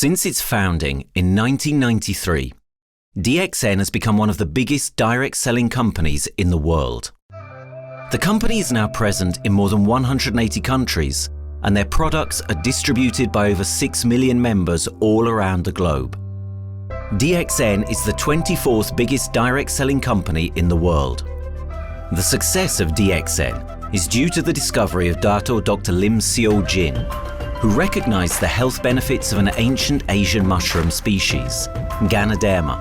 Since its founding in 1993, DXN has become one of the biggest direct selling companies in the world. The company is now present in more than 180 countries, and their products are distributed by over 6 million members all around the globe. DXN is the 24th biggest direct selling company in the world. The success of DXN is due to the discovery of Dr. Lim Seo Jin, who recognized the health benefits of an ancient Asian mushroom species, Ganoderma,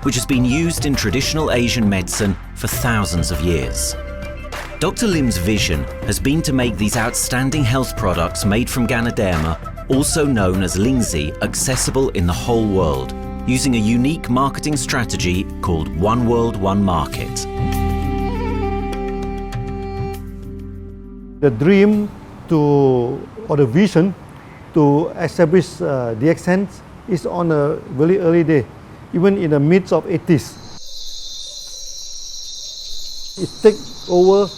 which has been used in traditional Asian medicine for thousands of years. Dr. Lim's vision has been to make these outstanding health products made from Ganoderma, also known as Lingzi, accessible in the whole world, using a unique marketing strategy called One World, One Market. The dream or the vision to establish DXN is on a very early day, even in the midst of 80s. It takes over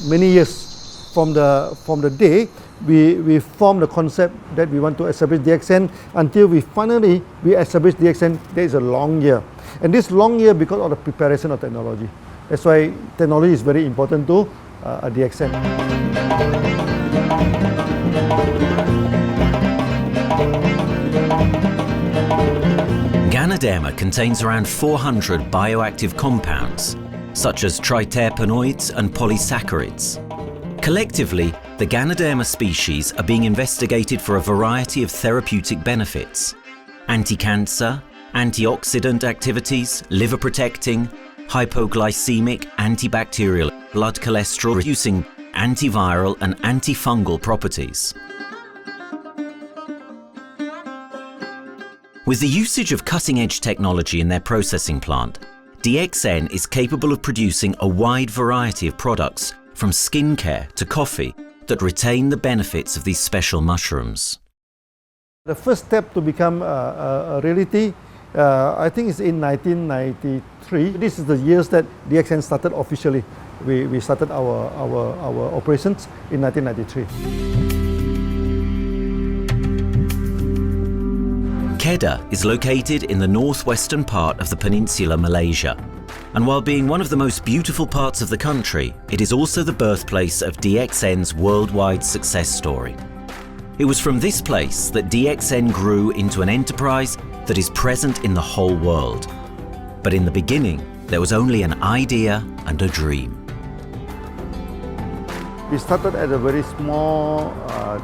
many years from the day we formed the concept that we want to establish DXN until we finally establish DXN. There is a long year, and this long year because of the preparation of technology. That's why technology is very important to DXN. Ganoderma contains around 400 bioactive compounds, such as triterpenoids and polysaccharids. Collectively, the Ganoderma species are being investigated for a variety of therapeutic benefits: anti-cancer, antioxidant activities, liver protecting, hypoglycemic, antibacterial, blood cholesterol reducing, antiviral and antifungal properties. With the usage of cutting-edge technology in their processing plant, DXN is capable of producing a wide variety of products, from skincare to coffee, that retain the benefits of these special mushrooms. The first step to become a reality, I think, is in 1993. This is the years that DXN started officially. We started our operations in 1993. Kedah is located in the northwestern part of the peninsula Malaysia, and while being one of the most beautiful parts of the country, it is also the birthplace of DXN's worldwide success story. It was from this place that DXN grew into an enterprise that is present in the whole world. But in the beginning, there was only an idea and a dream. We started at a very small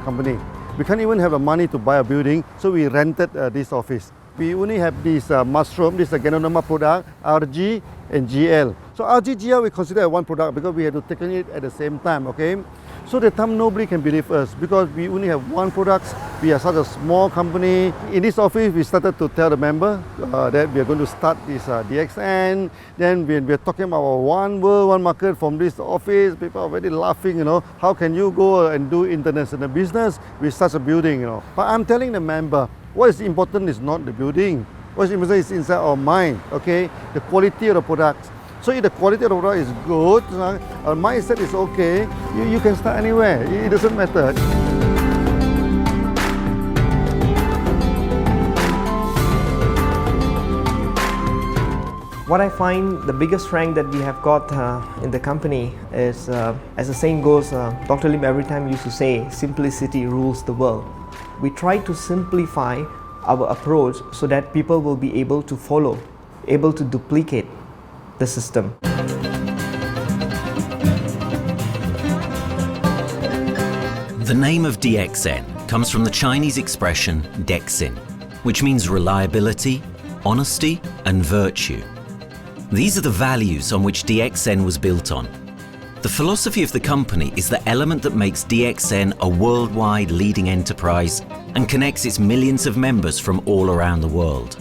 company. We can't even have the money to buy a building, so we rented this office. We only have this mushroom, this Ganoderma product, RG and GL. So RG, GL we consider one product because we had to take it at the same time, okay? So at the time nobody can believe us because we only have one product. We are such a small company. In this office we started to tell the member that we are going to start this DXN. Then we are talking about one world, one market from this office. People are very laughing, you know. How can you go and do international business with such a building, you know? But I'm telling the member, what is important is not the building. What is important is inside our mind, okay? The quality of the product. So if the quality of the product is good, our mindset is okay, you can start anywhere. It doesn't matter. What I find the biggest strength that we have got in the company is, as the saying goes, Dr. Lim every time used to say, simplicity rules the world. We try to simplify our approach so that people will be able to follow, able to duplicate the system. The name of DXN comes from the Chinese expression DXN, which means reliability, honesty, and virtue. These are the values on which DXN was built on. The philosophy of the company is the element that makes DXN a worldwide leading enterprise and connects its millions of members from all around the world.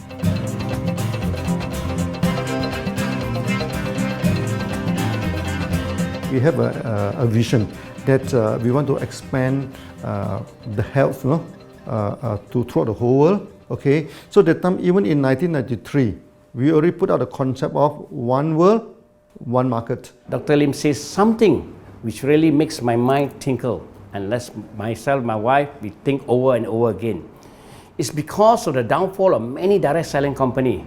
We have a vision that we want to expand the health to throughout the whole world. Okay, so that time, even in 1993, we already put out the concept of one world, one market. Dr. Lim says something which really makes my mind tinkle and lets myself, my wife, we think over and over again. It's because of the downfall of many direct selling companies.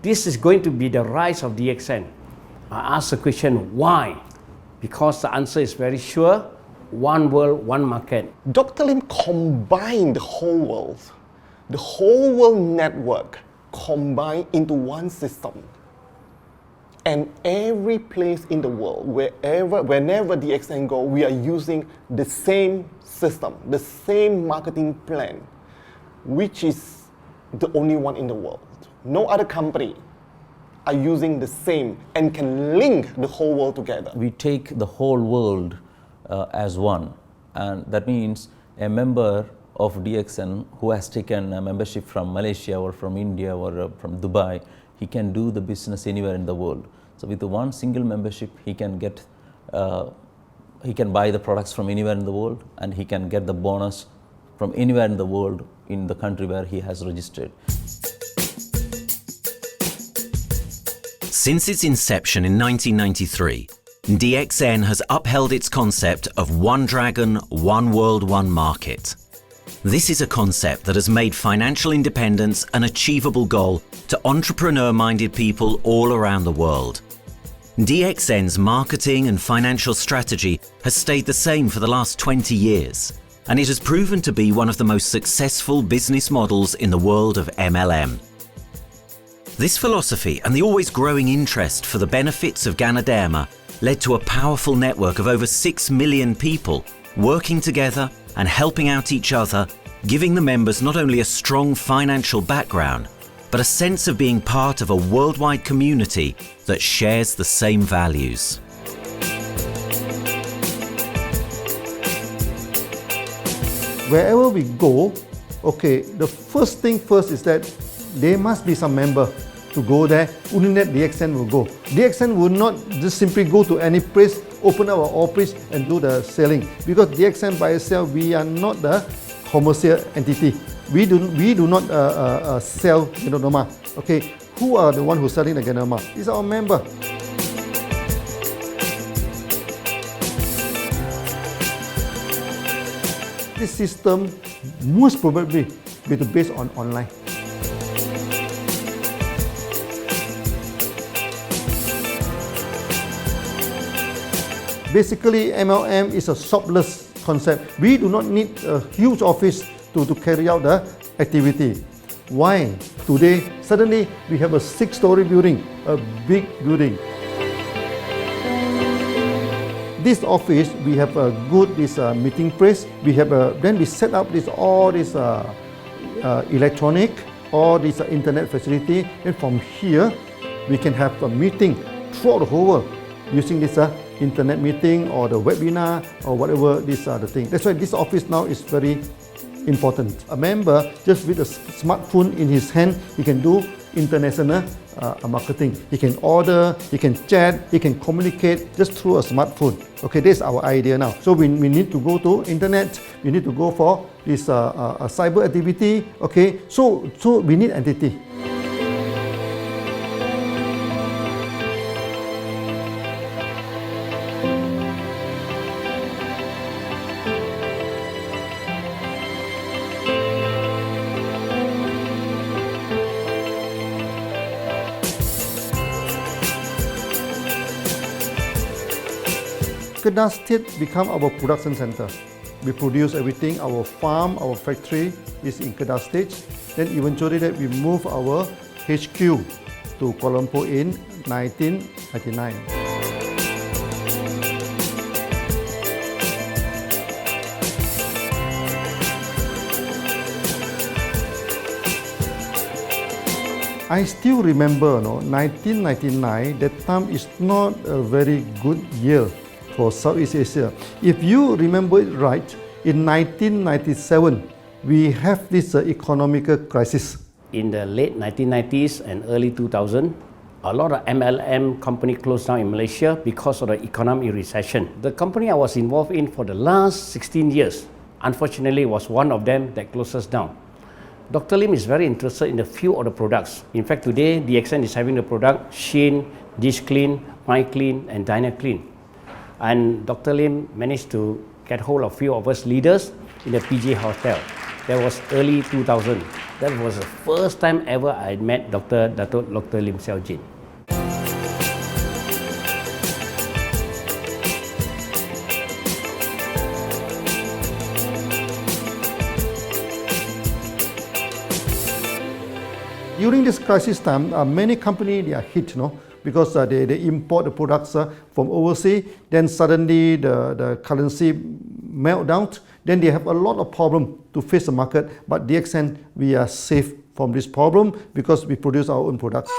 This is going to be the rise of DXN. I ask the question, why? Because the answer is very sure, one world, one market. Dr. Lim combined the whole world network combined into one system. And every place in the world, whenever DXN go, we are using the same system, the same marketing plan, which is the only one in the world. No other company are using the same and can link the whole world together. We take the whole world as one, and that means a member of DXN who has taken a membership from Malaysia or from India or from Dubai, he can do the business anywhere in the world. So with the one single membership, he can get, he can buy the products from anywhere in the world, and he can get the bonus from anywhere in the world in the country where he has registered. Since its inception in 1993, DXN has upheld its concept of one dragon, one world, one market. This is a concept that has made financial independence an achievable goal to entrepreneur-minded people all around the world. DXN's marketing and financial strategy has stayed the same for the last 20 years, and it has proven to be one of the most successful business models in the world of MLM. This philosophy and the always growing interest for the benefits of Ganoderma led to a powerful network of over 6 million people working together and helping out each other, giving the members not only a strong financial background, but a sense of being part of a worldwide community that shares the same values. Wherever we go, okay, the first thing first is that there must be some member to go there. Only that DXN will go. DXN will not just simply go to any place, open up our office and do the selling. Because DXN by itself, we are not the commercial entity. We do not sell Ganoderma. Okay, who are the one who's selling the Ganoderma? It's our member. This system most probably will be based on online. Basically, MLM is a shopless concept. We do not need a huge office to carry out the activity. Why? Today, suddenly we have a 6-story building, a big building. This office, we have a good meeting place. We have then we set up all this electronic, all this internet facility, and from here we can have a meeting throughout the whole world using this internet meeting or the webinar or whatever these are the things. That's why this office now is very important. A member, just with a smartphone in his hand, he can do international marketing. He can order, he can chat, he can communicate just through a smartphone. Okay, that's our idea now. So we need to go to internet, we need to go for this cyber activity. Okay, so we need entity. Kedah State become our production center. We produce everything. Our farm, our factory is in Kedah State. Then eventually that we move our HQ to Kuala Lumpur in 1999. I still remember, 1999, that time is not a very good year for Southeast Asia. If you remember it right, in 1997, we have this economical crisis. In the late 1990s and early 2000, a lot of MLM companies closed down in Malaysia because of the economic recession. The company I was involved in for the last 16 years, unfortunately, was one of them that closes down. Dr. Lim is very interested in a few of the products. In fact, today, DXN is having the product Sheen, Dish Clean, My Clean, and Diner Clean. And Dr. Lim managed to get hold of a few of us leaders in the PJ Hotel. That was early 2000. That was the first time ever I met Dr. Lim Xiaojin. During this crisis time, many companies they are hit, because they import the products from overseas. Then suddenly the currency melt down. Then they have a lot of problem to face the market. But DXN, we are safe from this problem because we produce our own products.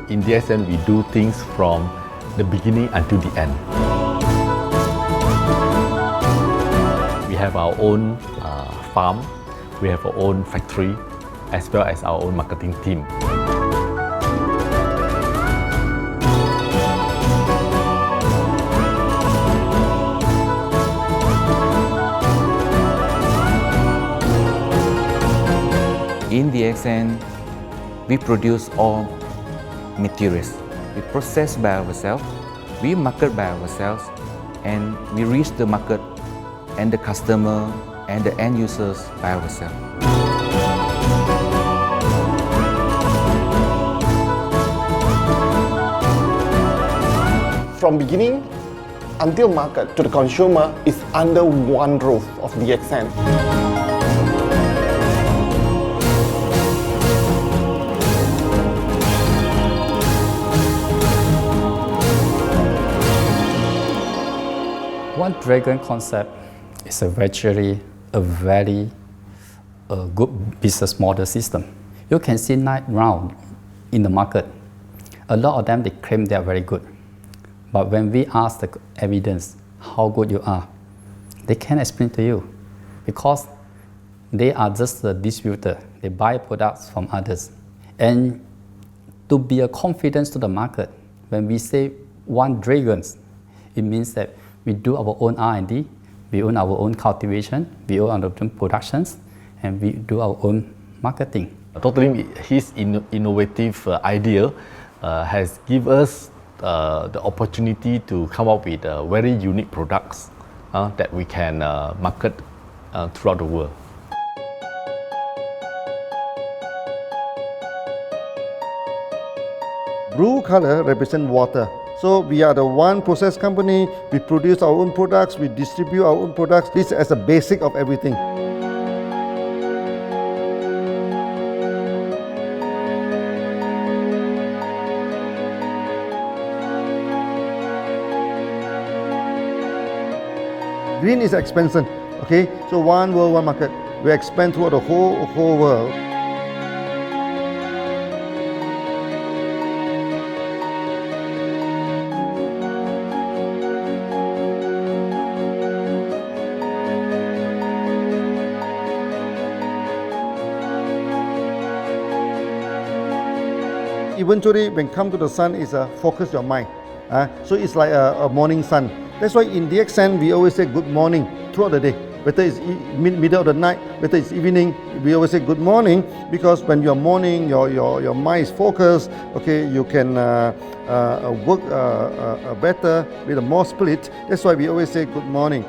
In DXN, we do things from the beginning until the end. We have our own farm, we have our own factory, as well as our own marketing team. In DXN, we produce all materials. We process by ourselves, we market by ourselves, and we reach the market and the customer and the end users by ourselves. From beginning until market to the consumer is under one roof of DXN. One Dragon concept is actually a very good business model system. You can see right now in the market, a lot of them they claim they are very good. But when we ask the evidence how good you are, they can't explain to you because they are just a distributor. They buy products from others. And to be a confidence to the market, when we say One Dragons, it means that we do our own R&D, we own our own cultivation, we own our own productions, and we do our own marketing. Dr. Lim, his innovative idea has given us the opportunity to come up with very unique products that we can market throughout the world. Blue color represents water. So we are the one process company, we produce our own products, we distribute our own products. This is as a basic of everything. Green is expansion, okay? So one world, one market. We expand throughout the whole world. Eventually, when come to the sun, is focus your mind. So it's like a morning sun. That's why in DXN, we always say good morning throughout the day. Whether it's middle of the night, whether it's evening, we always say good morning because when you're morning, your mind is focused. Okay, you can work better with a more spirit. That's why we always say good morning.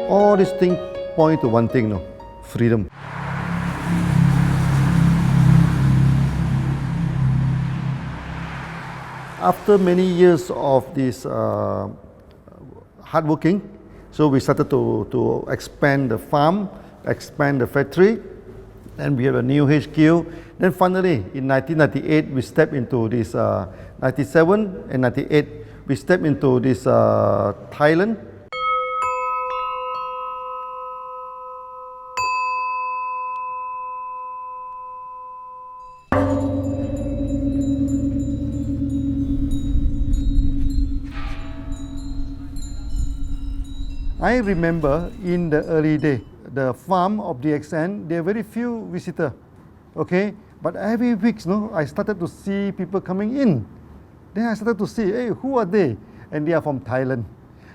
All these things point to one thing, freedom. After many years of this hard working, so we started to expand the farm, expand the factory, and we have a new HQ. Then finally, in 1998, we stepped into this, 97 and 98, we stepped into this Thailand. I remember in the early day, the farm of DXN, there are very few visitors, okay? But every week, I started to see people coming in. Then I started to see, hey, who are they? And they are from Thailand.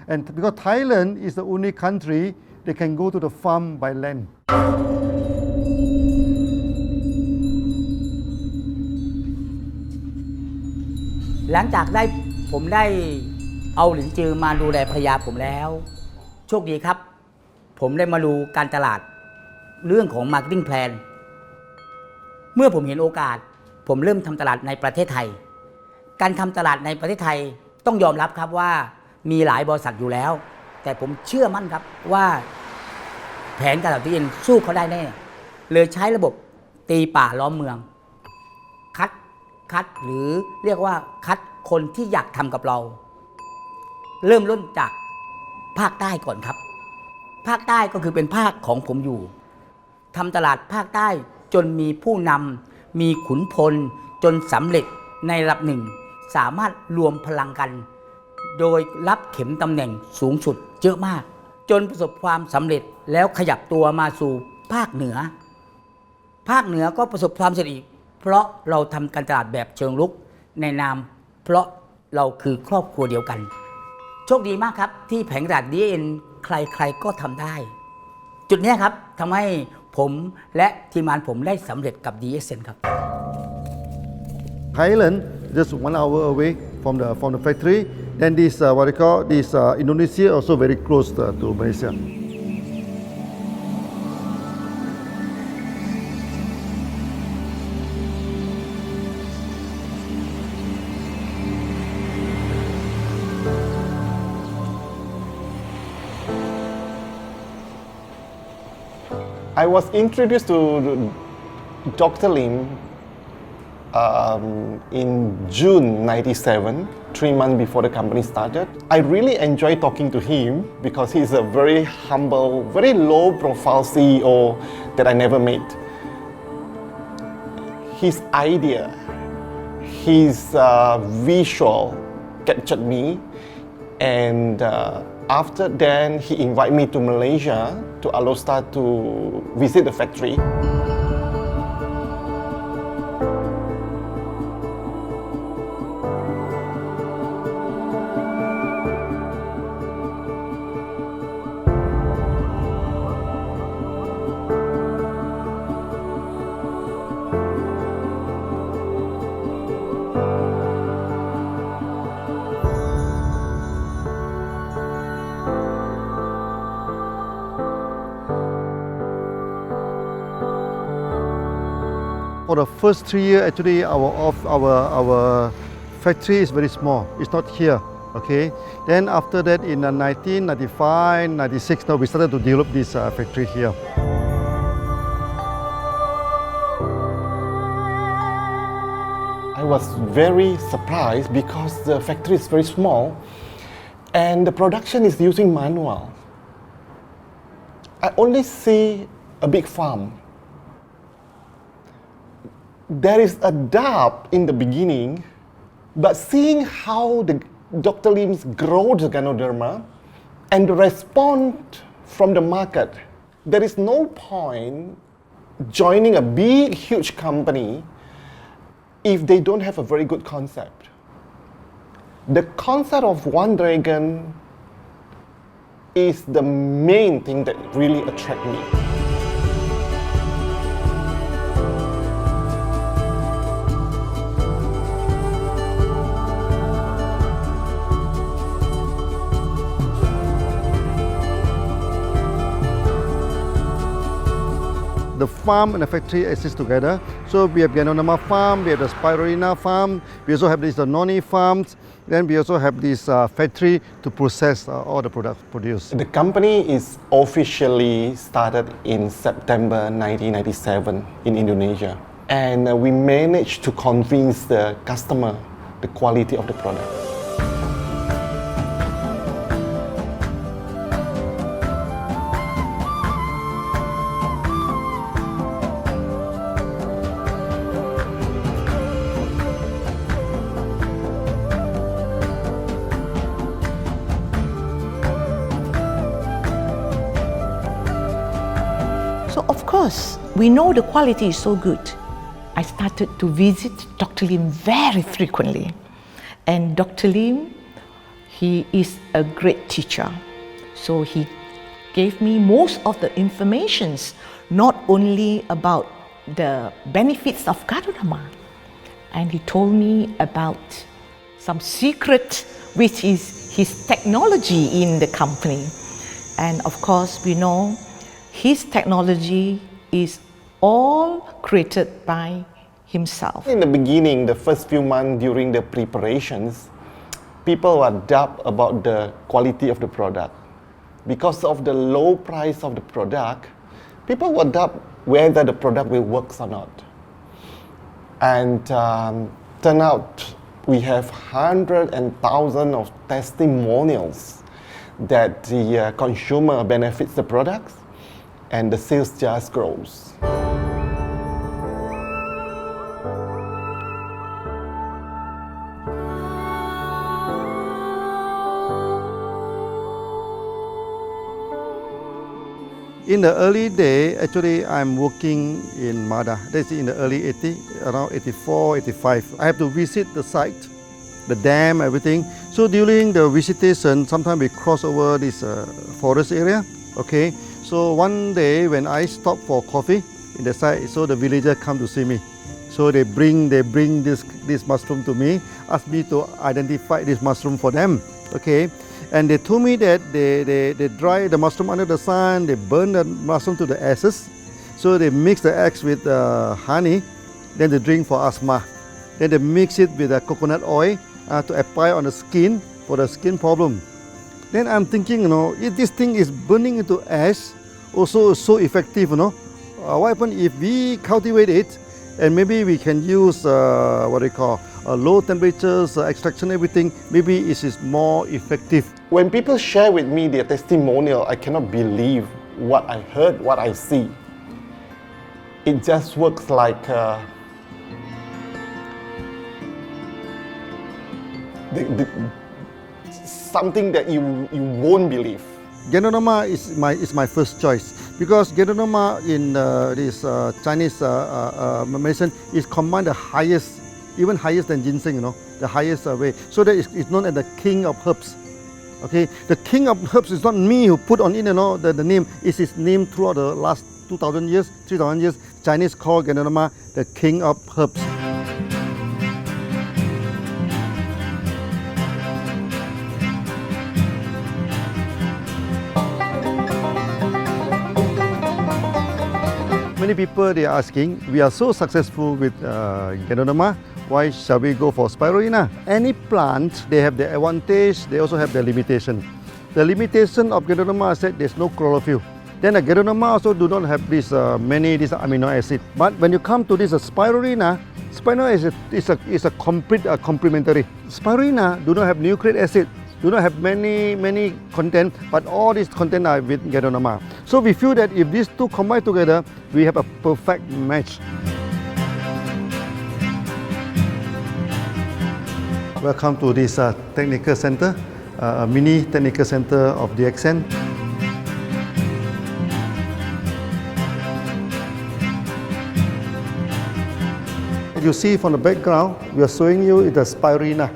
And because Thailand is the only country they can go to the farm by land. หลังจากผมได้เอาหลินจือมาดูแลภรรยาผมแล้วโชคดีครับผมได้มาดูการตลาดเรื่องของ Marketing Plan เมื่อผมเห็นโอกาสผมเริ่มทำตลาดในประเทศไทยการทำตลาดในประเทศไทยต้องยอมรับครับว่ามีหลายบริษัทอยู่แล้วแต่ผมเชื่อมั่นครับว่าแผนการตลาดที่ดินสู้เขาได้แน่เลยใช้ระบบตีป่าล้อมเมืองคัดหรือเรียกว่าคัดคนที่อยากทำกับเราเริ่มต้นจากภาคใต้ก่อนครับภาคใต้ก็คือเป็นภาคของผมอยู่ทำตลาดภาคใต้จนมีผู้นำมีขุนพลจนสำเร็จในระดับหนึ่งสามารถรวมพลังกันโดยรับเข็มตำแหน่งสูงสุดเยอะมากจนประสบความสำเร็จแล้วขยับตัวมาสู่ภาคเหนือก็ประสบความสำเร็จอีกเพราะเราทำการตลาดแบบเชิงรุกในนามเพราะเราคือครอบครัวเดียวกันโชคดีมากครับที่แผงตลาด DXN ใครๆก็ทำได้จุดนี้ครับทำให้ผมและทีมงานผมได้สำเร็จกับ DXN ครับ Thailand just 1 hour away from the factory. Then this what they call this Indonesia also very close to Malaysia. I was introduced to Dr. Lim in June '97, 3 months before the company started. I really enjoy talking to him because he's a very humble, very low-profile CEO that I never met. His idea, his visual captured me, and after then he invited me to Malaysia to allow start to visit the factory. For the first 3 years, actually, our factory is very small. It's not here, okay? Then after that, in 1995, 96, now we started to develop this factory here. I was very surprised because the factory is very small and the production is using manual. I only see a big farm. There is a doubt in the beginning, but seeing how Dr. Lim's grow the Ganoderma and the response from the market, there is no point joining a big, huge company if they don't have a very good concept. The concept of One Dragon is the main thing that really attracts me. The farm and the factory exist together. So we have Ganoderma farm, we have the Spirulina farm, we also have this noni farms, then we also have this factory to process all the products produced. The company is officially started in September 1997 in Indonesia. And we managed to convince the customer the quality of the product. because we know the quality is so good, I started to visit Dr. Lim very frequently. And Dr. Lim, he is a great teacher. So he gave me most of the informations, not only about the benefits of Ganoderma, and he told me about some secret, which is his technology in the company. And of course, we know his technology is all created by himself. In the beginning, the first few months during the preparations, people were doubt about the quality of the product. Because of the low price of the product, people were doubt whether the product will work or not. And turn out we have hundreds and thousands of testimonials that the consumer benefits the products and the sales just grows. In the early day, actually, I'm working in Mada. That's in the early 80s, around 84, 85. I have to visit the site, the dam, everything. So during the visitation, sometimes we cross over this forest area. Okay. So one day when I stop for coffee in the site, so the villager come to see me. So they bring this mushroom to me, ask me to identify this mushroom for them. Okay. And they told me that they dry the mushroom under the sun, they burn the mushroom to the ashes. So they mix the eggs with honey, then they drink for asthma. Then they mix it with coconut oil to apply on the skin for the skin problem. Then I'm thinking, if this thing is burning into ash, also so effective, what happens if we cultivate it and maybe we can use low temperatures, extraction, everything, maybe it is more effective. When people share with me their testimonial, I cannot believe what I heard, what I see. It just works like something that you won't believe. Ganoderma is my first choice because Ganoderma in this Chinese medicine is combined the highest, even higher than ginseng, the highest way. So that it's known as the king of herbs. Okay, the king of herbs is not me who put on it, the name. It's his name throughout the last 2,000 years, 3,000 years. Chinese call Ganoderma the king of herbs. Many people they are asking, we are so successful with Ganoderma, why shall we go for spirulina? Any plant, they have the advantage, they also have the limitation. The limitation of Ganoderma is that there's no chlorophyll. Then the Ganoderma also do not have this many amino acid. But when you come to this spirulina, spirulina is a complete complementary. Spirulina do not have nucleic acid, do not have many content, but all these content are with Ganoderma. So we feel that if these two combine together, we have a perfect match. Welcome to this technical center, a mini technical center of DXN. You see from the background, we are showing you the spirulina,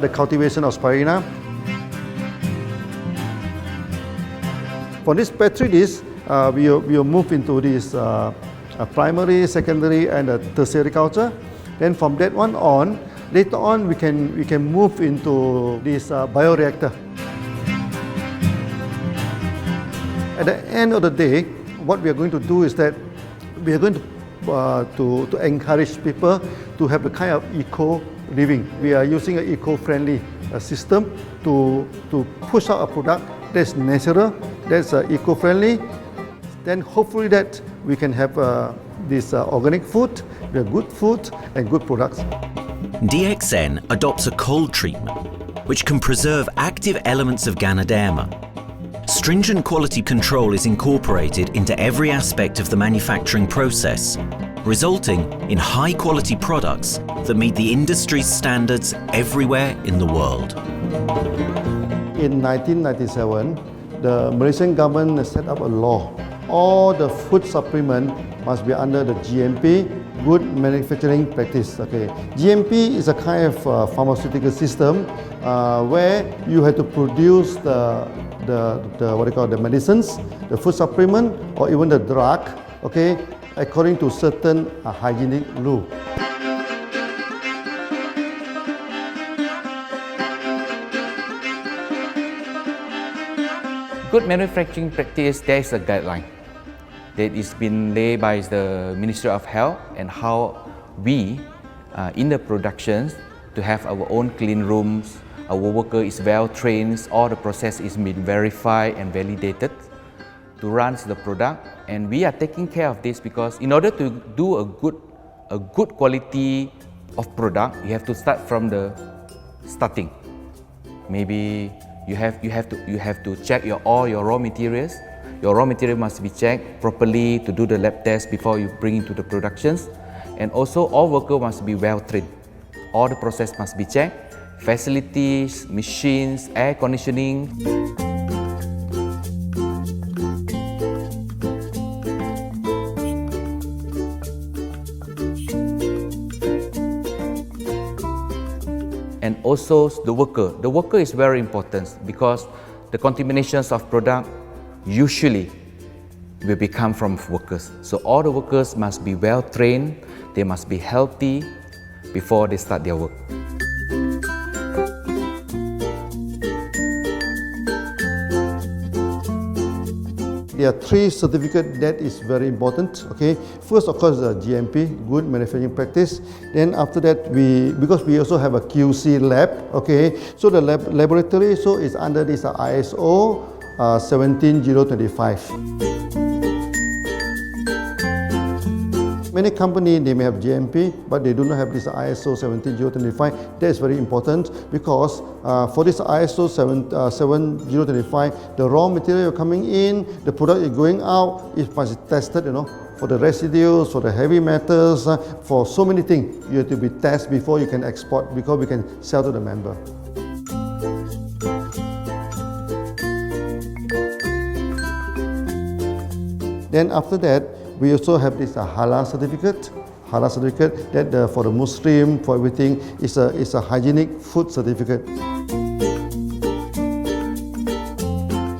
the cultivation of spirulina. For this petri dish, we will move into this primary, secondary, and tertiary culture. Then from that one on, later on we can move into this bioreactor. At the end of the day, what we are going to do is that we are going to encourage people to have the kind of eco living. We are using an eco-friendly system to push out a product that's natural, that's eco-friendly. Then hopefully that we can have this organic food, good food and good products. DXN adopts a cold treatment which can preserve active elements of Ganoderma. Stringent quality control is incorporated into every aspect of the manufacturing process, resulting in high-quality products that meet the industry's standards everywhere in the world. In 1997, the Malaysian government set up a law all the food supplement must be under the GMP, good manufacturing practice. Okay, GMP is a kind of pharmaceutical system where you have to produce the medicines, the food supplement, or even the drug. Okay, according to certain hygienic rule. Good manufacturing practice, there is a guideline that is been laid by the Ministry of Health, and how we in the productions to have our own clean rooms, our worker is well trained, all the process is been verified and validated to run the product, and we are taking care of this because in order to do a good quality of product, you have to start from the starting. Maybe you have to check all your raw materials. Your raw material must be checked properly to do the lab test before you bring into the productions. And also all workers must be well trained. All the process must be checked. Facilities, machines, air conditioning. And also the worker. The worker is very important because the contaminations of product usually will become from workers. So all the workers must be well trained, they must be healthy before they start their work. There are three certificates that is very important. Okay, first of course the GMP, good manufacturing practice. Then after that because we also have a QC lab. Okay, so the laboratory so is under this ISO 17025. Many companies, they may have GMP, but they do not have this ISO 17025. That is very important because for this ISO 7025, the raw material coming in, the product is going out, it must be tested, for the residues, for the heavy metals, for so many things. You have to be tested before you can export, because we can sell to the member. Then after that, we also have this halal certificate. Halal certificate that for the Muslim, for everything, is a hygienic food certificate.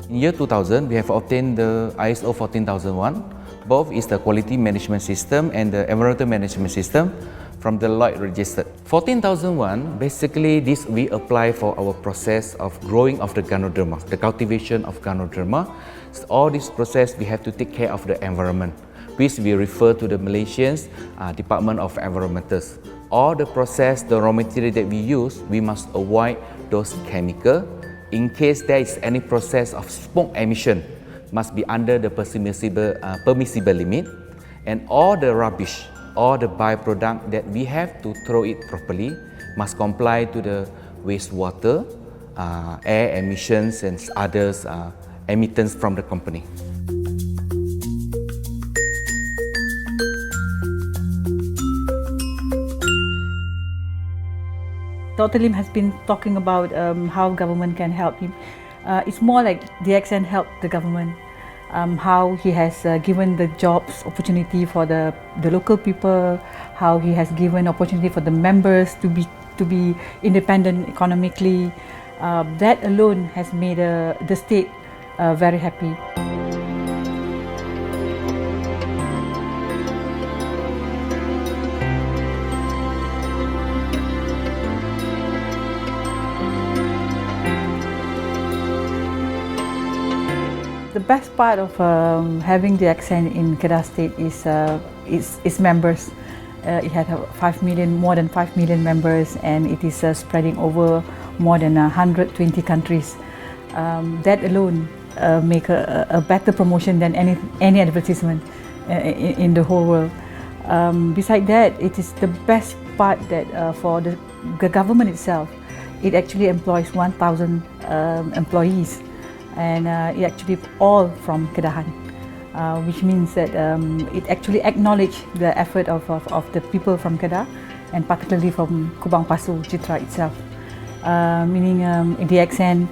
In year 2000, we have obtained the ISO 14001. Both is the quality management system and the environmental management system from the Lloyd registered. 14001, basically this we apply for our process of growing of the Ganoderma, the cultivation of Ganoderma. So all this process we have to take care of the environment, which we refer to the Malaysians Department of Environmentals. All the process, the raw material that we use, we must avoid those chemicals. In case there is any process of smoke emission, must be under the permissible limit. And all the rubbish, all the byproduct that we have to throw it properly, must comply to the wastewater, air emissions and others emittents from the company. Dr. Lim has been talking about how government can help him. It's more like DXN helped the government, how he has given the jobs opportunity for the local people, how he has given opportunity for the members to be independent economically. That alone has made the state very happy. The best part of having DXN in Kedah State is its members. It had more than 5 million members, and it is spreading over more than 120 countries. That alone make a better promotion than any advertisement in the whole world. Besides that, it is the best part that for the government itself, it actually employs 1,000 employees. And it actually all from Kedahan, which means that it actually acknowledges the effort of the people from Kedah, and particularly from Kubang Pasu Citra itself. Meaning DXN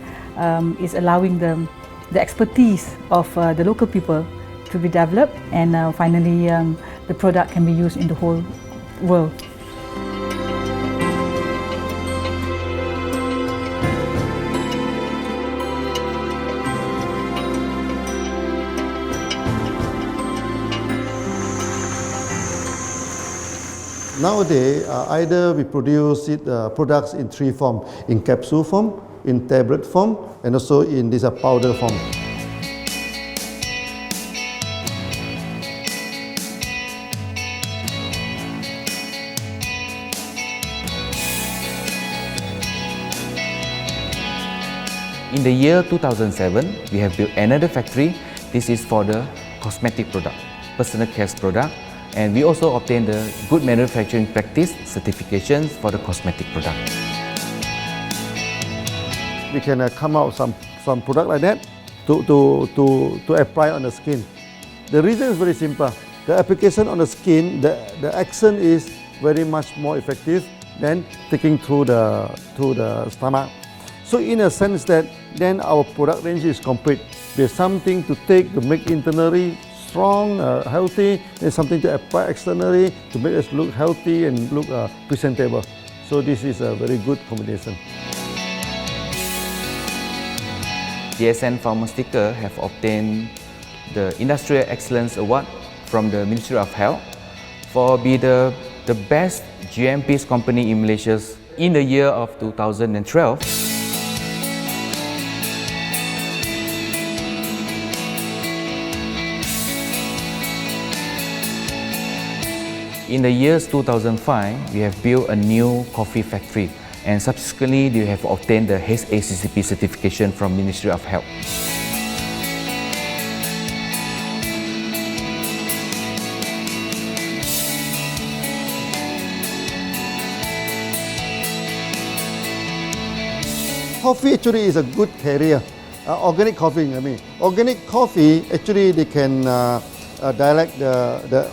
is allowing the expertise of the local people to be developed, and finally the product can be used in the whole world. Nowadays, either we produce products in three forms: in capsule form, in tablet form, and also in this powder form. In the year 2007, we have built another factory. This is for the cosmetic product, personal care product, and we also obtained the Good Manufacturing Practice certifications for the cosmetic product. We can come out some product like that to apply on the skin. The reason is very simple. The application on the skin, the action is very much more effective than taking through the stomach. So in a sense that then our product range is complete. There's something to take to make internally strong, healthy, and something to apply externally to make us look healthy and look presentable. So this is a very good combination. DXN Pharma Sticker have obtained the Industrial Excellence Award from the Ministry of Health for be the best GMP company in Malaysia in the year of 2012. In the years 2005, we have built a new coffee factory, and subsequently we have obtained the HACCP certification from Ministry of Health. Coffee actually is a good carrier. Organic coffee, I mean. Organic coffee, actually they can dilate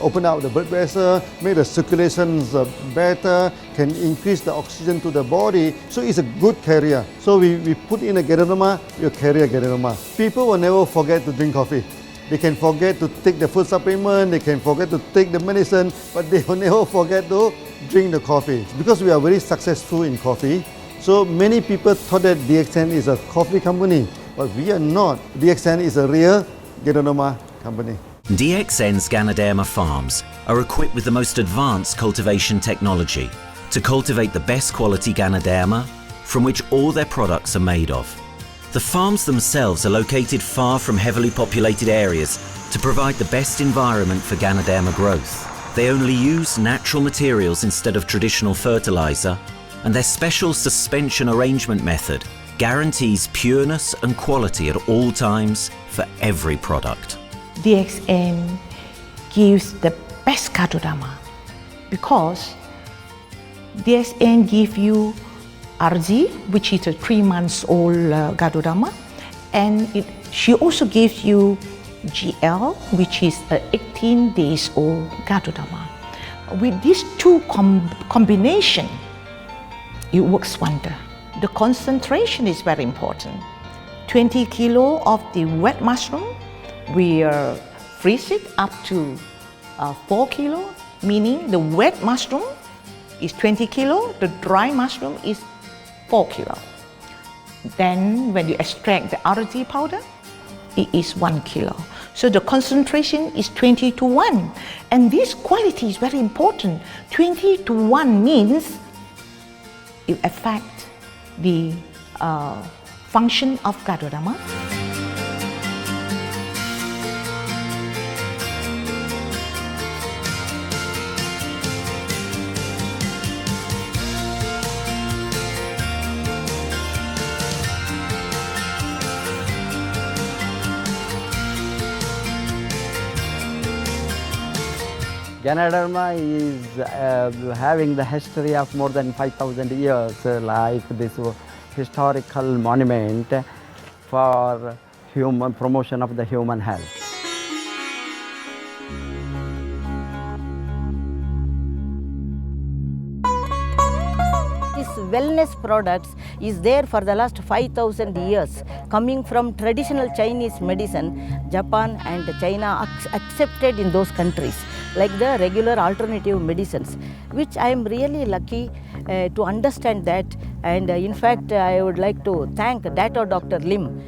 open up the blood vessel, make the circulations better, can increase the oxygen to the body. So it's a good carrier. So we put in a Ganoderma, you carry a Ganoderma. People will never forget to drink coffee. They can forget to take the food supplement, they can forget to take the medicine, but they will never forget to drink the coffee. Because we are very successful in coffee, so many people thought that DXN is a coffee company, but we are not. DXN is a real Ganoderma company. DXN's Ganoderma farms are equipped with the most advanced cultivation technology to cultivate the best quality Ganoderma from which all their products are made of. The farms themselves are located far from heavily populated areas to provide the best environment for Ganoderma growth. They only use natural materials instead of traditional fertilizer, and their special suspension arrangement method guarantees pureness and quality at all times for every product. DXN gives the best Ganoderma because DXN gives you RZ, which is a 3-month-old Ganoderma, and she also gives you GL, which is a 18-days-old Ganoderma. With these two combination, it works wonder. The concentration is very important. 20 kilo of the wet mushroom, we freeze it up to 4 kilo, meaning the wet mushroom is 20 kilo, the dry mushroom is 4 kilo. Then when you extract the RZ powder, it is 1 kilo. So the concentration is 20:1. And this quality is very important. 20:1 means it affects the function of Ganoderma. Ganoderma is having the history of more than 5,000 years, like this historical monument for human promotion of the human health. This wellness products is there for the last 5,000 years, coming from traditional Chinese medicine. Japan and China accepted in those countries, like the regular alternative medicines, which I am really lucky to understand that. And in fact, I would like to thank Dr. Lim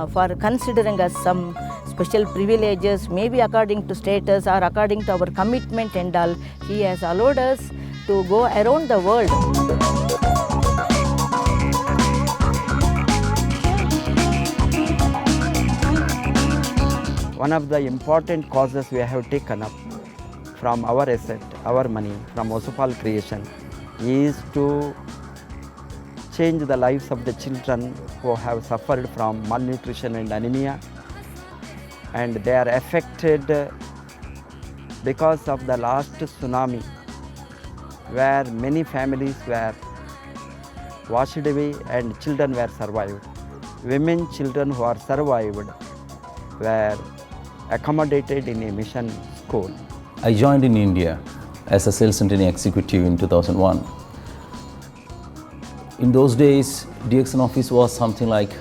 for considering us some special privileges, maybe according to status or according to our commitment and all. He has allowed us to go around the world. One of the important causes we have taken up from our asset, our money, from Osopal creation, is to change the lives of the children who have suffered from malnutrition and anemia, and they are affected because of the last tsunami, where many families were washed away and children were survived. Women, children who are survived were accommodated in a mission school. I joined in India as a sales and training executive in 2001. In those days, DXN office was something like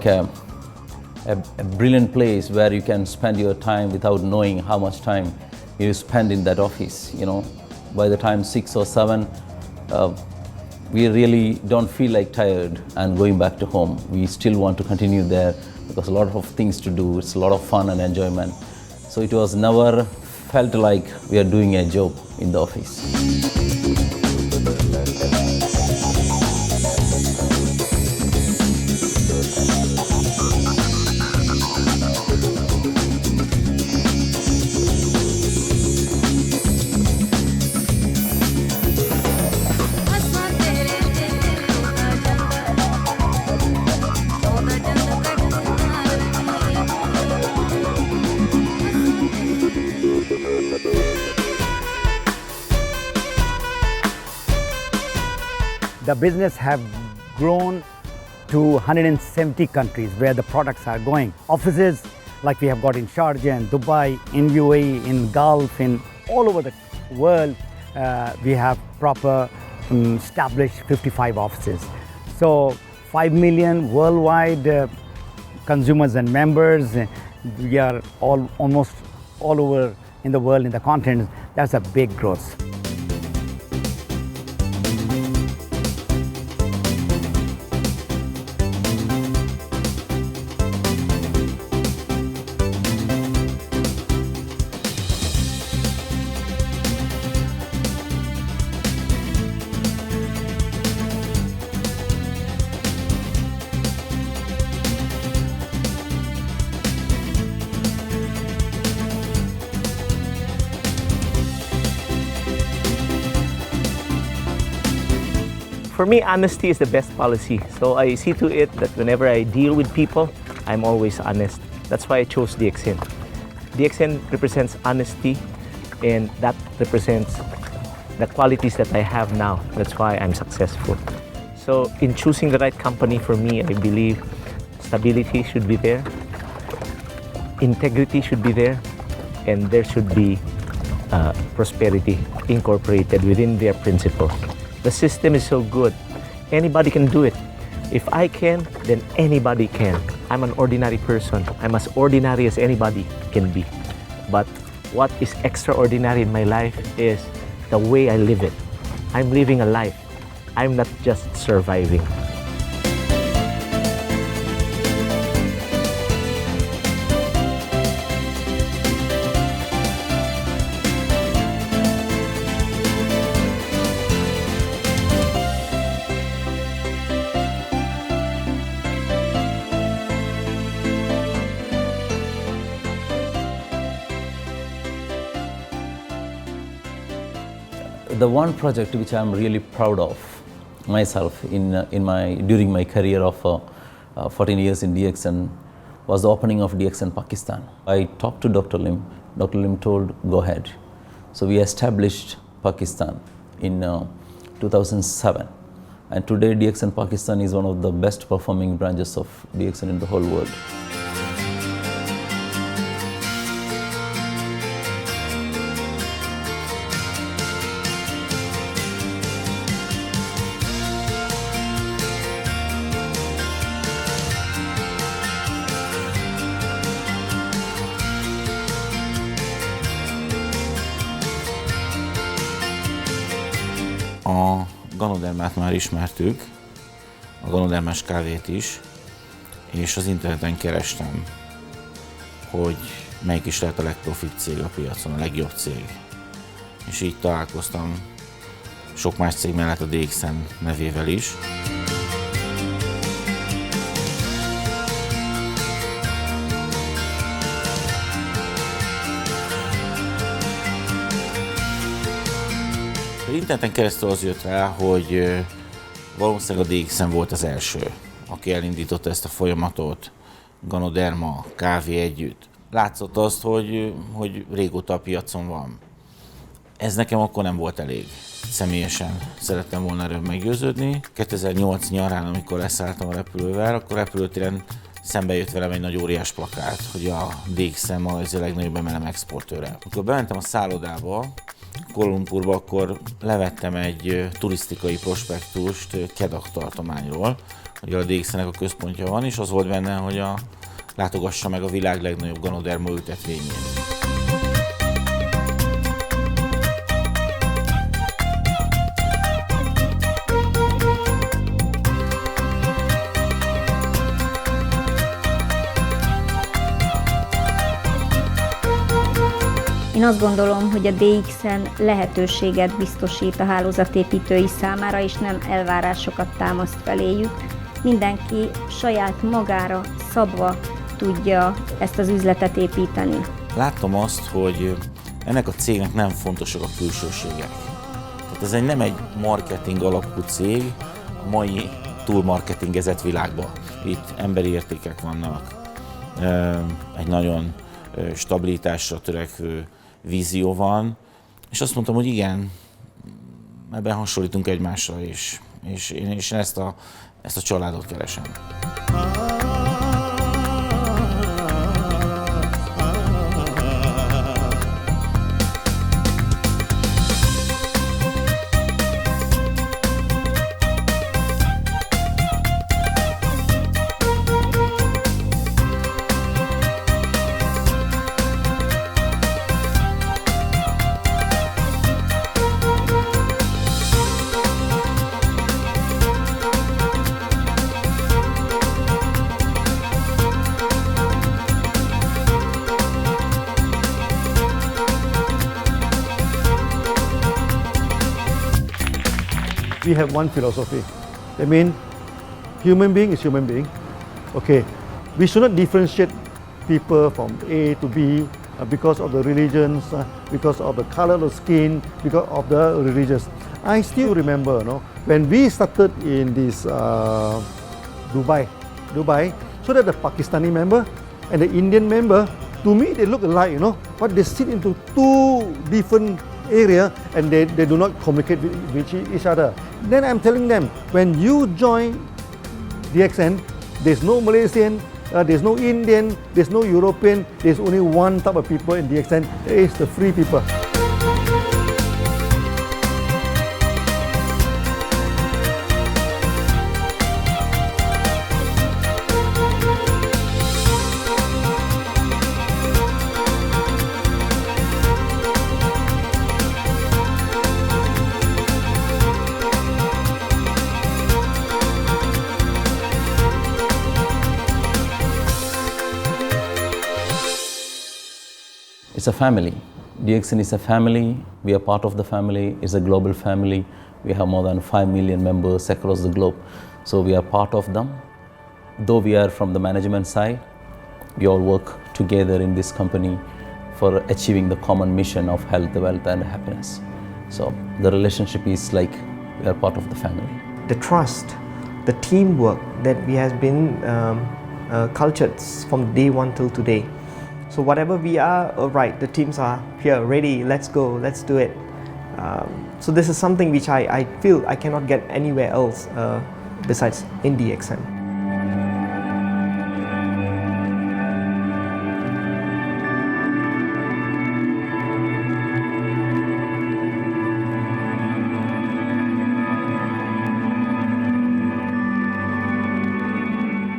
a brilliant place where you can spend your time without knowing how much time you spend in that office. You know, by the time 6 or 7, we really don't feel like tired and going back to home. We still want to continue there because a lot of things to do. It's a lot of fun and enjoyment. So it was never felt like we are doing a job in the office. The business have grown to 170 countries where the products are going. Offices like we have got in Sharjah, in Dubai, in UAE, in Gulf, in all over the world, we have proper established 55 offices. So 5 million worldwide consumers and members. We are almost all over in the world, in the continent. That's a big growth. For me, honesty is the best policy. So I see to it that whenever I deal with people, I'm always honest. That's why I chose DXN. DXN represents honesty, and that represents the qualities that I have now. That's why I'm successful. So in choosing the right company for me, I believe stability should be there, integrity should be there, and there should be prosperity incorporated within their principle. The system is so good. Anybody can do it. If I can, then anybody can. I'm an ordinary person. I'm as ordinary as anybody can be. But what is extraordinary in my life is the way I live it. I'm living a life. I'm not just surviving. The one project which I am really proud of myself during my career of 14 years in DXN was the opening of DXN Pakistan. I talked to Dr. Lim. Dr. Lim told, go ahead. So we established Pakistan in 2007. And today DXN Pakistan is one of the best performing branches of DXN in the whole world. A Ganodermát már ismertük, a Ganodermás kávét is, és az interneten kerestem, hogy melyik is lehet a legprofibb cég a piacon, a legjobb cég. És így találkoztam sok más cég mellett a DXN nevével is. Interneten keresztül az jött rá, hogy valószínűleg a DXN volt az első, aki elindította ezt a folyamatot, Ganoderma, kávé együtt. Látszott azt, hogy régóta a piacon van. Ez nekem akkor nem volt elég. Személyesen szerettem volna erről meggyőződni. 2008 nyarán, amikor leszálltam a repülővel, akkor repülőtéren szembe jött velem egy nagy óriás plakát, hogy a DXN ma az a legnagyobb MLM exportőre. Amikor bementem a szállodába, Kuala Lumpurba, akkor levettem egy turisztikai prospektust Kedah tartományról, hogy a DXN-nek a központja van, és az volt benne, hogy látogassa meg a világ legnagyobb Ganoderma ültetvényét. Én azt gondolom, hogy a DXN lehetőséget biztosít a hálózatépítői számára, és nem elvárásokat támaszt feléjük. Mindenki saját magára szabva tudja ezt az üzletet építeni. Láttam azt, hogy ennek a cégnek nem fontosak a külsőségek. Tehát ez nem egy marketing alapú cég a mai túlmarketingezett világban. Itt emberi értékek vannak, egy nagyon stabilitásra törekvő vízió van, és azt mondtam, hogy igen, ebben hasonlítunk egymásra, és én ezt a családot keresem. We have one philosophy. I mean, human being is human being. Okay, we should not differentiate people from A to B because of the religions, because of the color of skin, because of the religious. I still remember, when we started in this Dubai, so that the Pakistani member and the Indian member, to me they look alike, but they sit into two different area and they do not communicate with each other. Then I'm telling them, when you join DXN, there's no Malaysian, there's no Indian, there's no European, there's only one type of people in DXN, it's the free people. It's a family. DXN is a family. We are part of the family. It's a global family. We have more than 5 million members across the globe. So we are part of them. Though we are from the management side, we all work together in this company for achieving the common mission of health, wealth and happiness. So the relationship is like we are part of the family. The trust, the teamwork that we has been cultured from day one till today. So whatever we are, right, the teams are here, ready, let's go, let's do it. So this is something which I feel I cannot get anywhere else besides in DXN.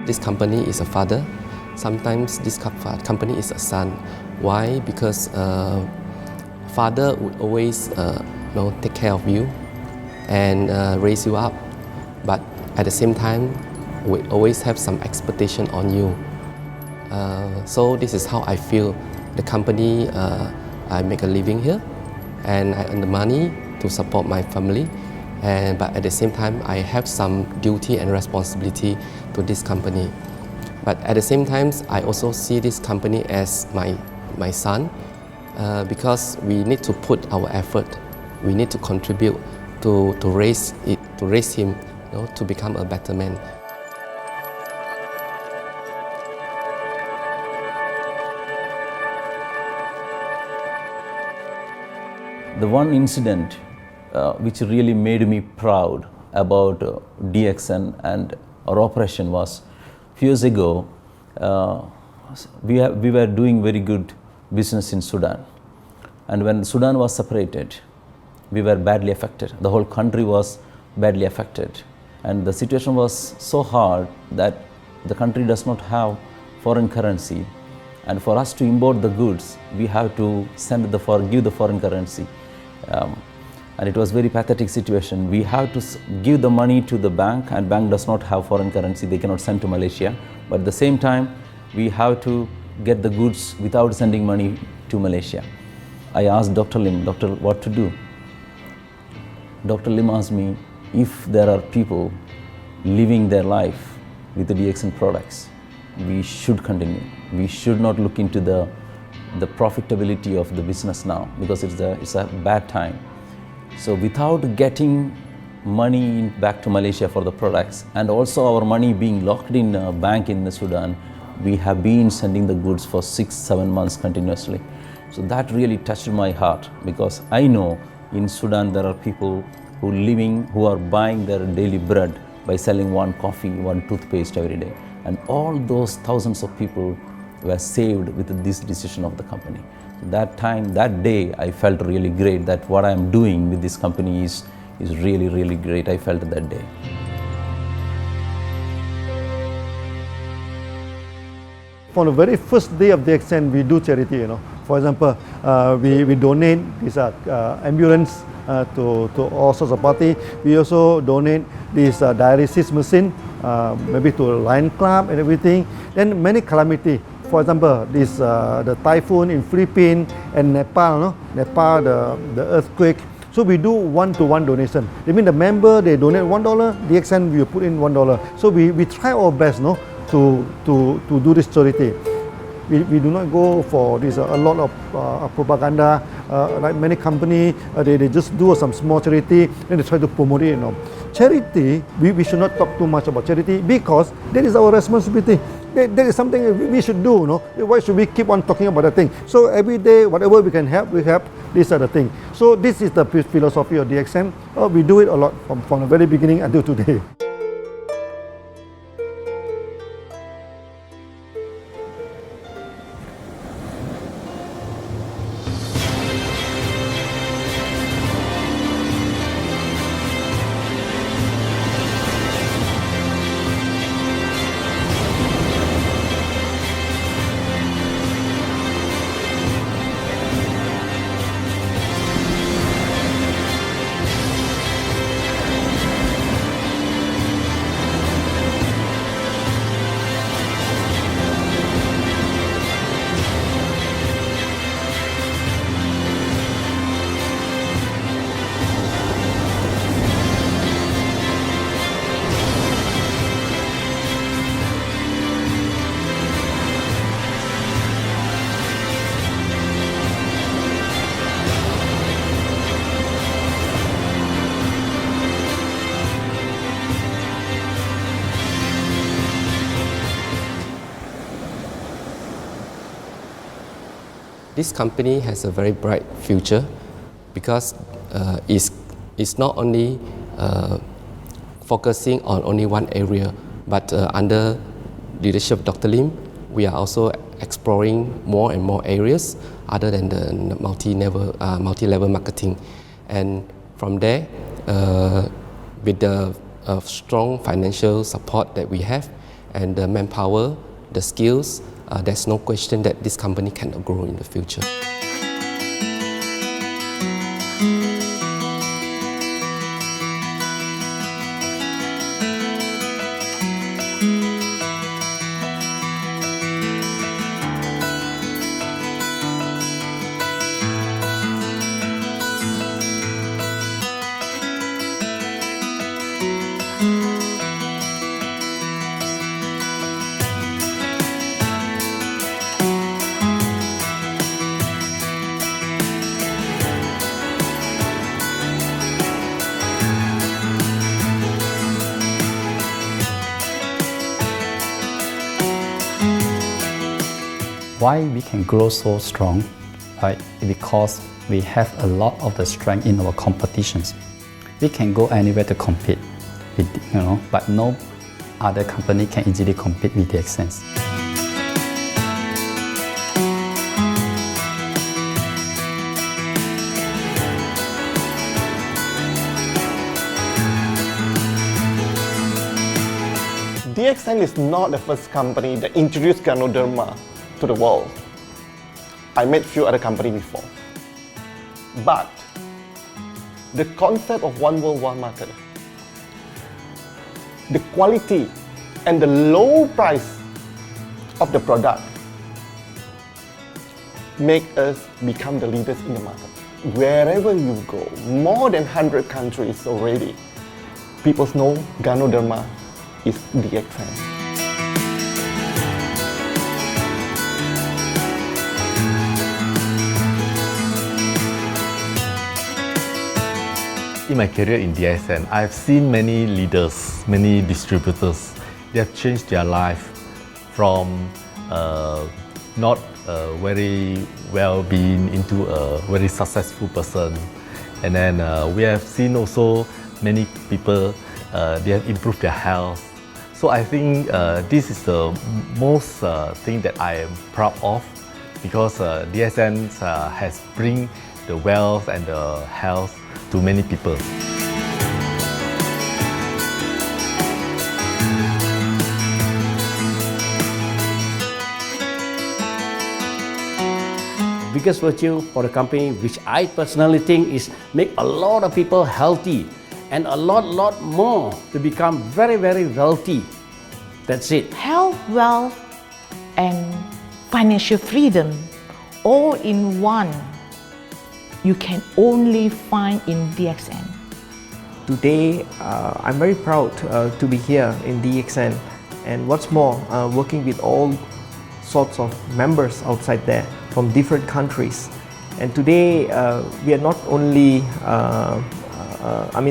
This company is a father. Sometimes this company is a son. Why? Because father would always take care of you, and raise you up. But at the same time, we always have some expectation on you. So this is how I feel. The company, I make a living here, and I earn the money to support my family. But at the same time, I have some duty and responsibility to this company. But at the same time, I also see this company as my son, because we need to put our effort. We need to contribute to raise him, to become a better man. The one incident which really made me proud about DXN and our operation was few years ago. We were doing very good business in Sudan, and when Sudan was separated, we were badly affected. The whole country was badly affected, and the situation was so hard that the country does not have foreign currency, and for us to import the goods, we have to give the foreign currency. And it was very pathetic situation. We have to give the money to the bank, and bank does not have foreign currency. They cannot send to Malaysia. But at the same time, we have to get the goods without sending money to Malaysia. I asked Dr. Lim, doctor, what to do? Dr. Lim asked me, if there are people living their life with the DXN products, we should continue. We should not look into the profitability of the business now, because it's a bad time. So without getting money back to Malaysia for the products, and also our money being locked in a bank in the Sudan, we have been sending the goods for 6-7 months continuously. So that really touched my heart, because I know in Sudan there are people who are buying their daily bread by selling one coffee, one toothpaste every day. And all those thousands of people were saved with this decision of the company. That time, that day, I felt really great that what I am doing with this company is really, really great. I felt that day. From the very first day of DXN, we do charity. For example, we donate this ambulance to all sorts of party. We also donate this dialysis machine, maybe to Lion Club and everything. Then many calamity. For example, the typhoon in Philippines and Nepal, the earthquake. So we do one-to-one donation. I mean, the member, they donate $1, DXN will put in $1. So we try our best, to do this charity. We do not go for this a lot of propaganda. Like many companies, they just do some small charity, then they try to promote it. Charity, we should not talk too much about charity, because that is our responsibility. That is something we should do. Why should we keep on talking about that thing? So every day, whatever we can help, we help. These are the things. So this is the philosophy of DXN. We do it a lot from the very beginning until today. This company has a very bright future, because it's not only focusing on only one area, but under leadership of Dr. Lim, we are also exploring more and more areas other than the multi-level marketing. And from there, with the strong financial support that we have and the manpower, the skills, there's no question that this company cannot grow in the future. 4 years Why we can grow so strong? Right? Because we have a lot of the strength in our competitions. We can go anywhere to compete, with, but no other company can easily compete with DXN. DXN is not the first company that introduced Ganoderma to the world. I met few other companies before. But the concept of one world, one market, the quality and the low price of the product make us become the leaders in the market. Wherever you go, more than 100 countries already, people know Ganoderma is DXN. In my career in DXN, I've seen many leaders, many distributors. They have changed their life from not very well-being into a very successful person. And then we have seen also many people, they have improved their health. So I think this is the most thing that I am proud of, because DXN has bring the wealth and the health to many people. Biggest virtue for the company, which I personally think is make a lot of people healthy and a lot more to become very wealthy. That's it. Health, wealth, and financial freedom all in one. You can only find in DXN. Today, I'm very proud to be here in DXN, and what's more, working with all sorts of members outside there from different countries. And today, we are not only,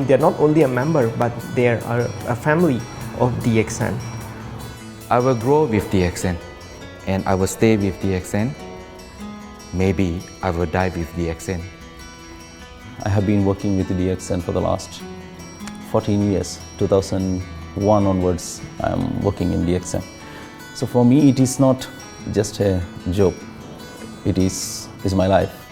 they're not only a member, but they are a family of DXN. I will grow with DXN, and I will stay with DXN. Maybe I will die with DXN. I have been working with DXN for the last 14 years. 2001 onwards, I am working in DXN. So for me, it is not just a job. It is my life.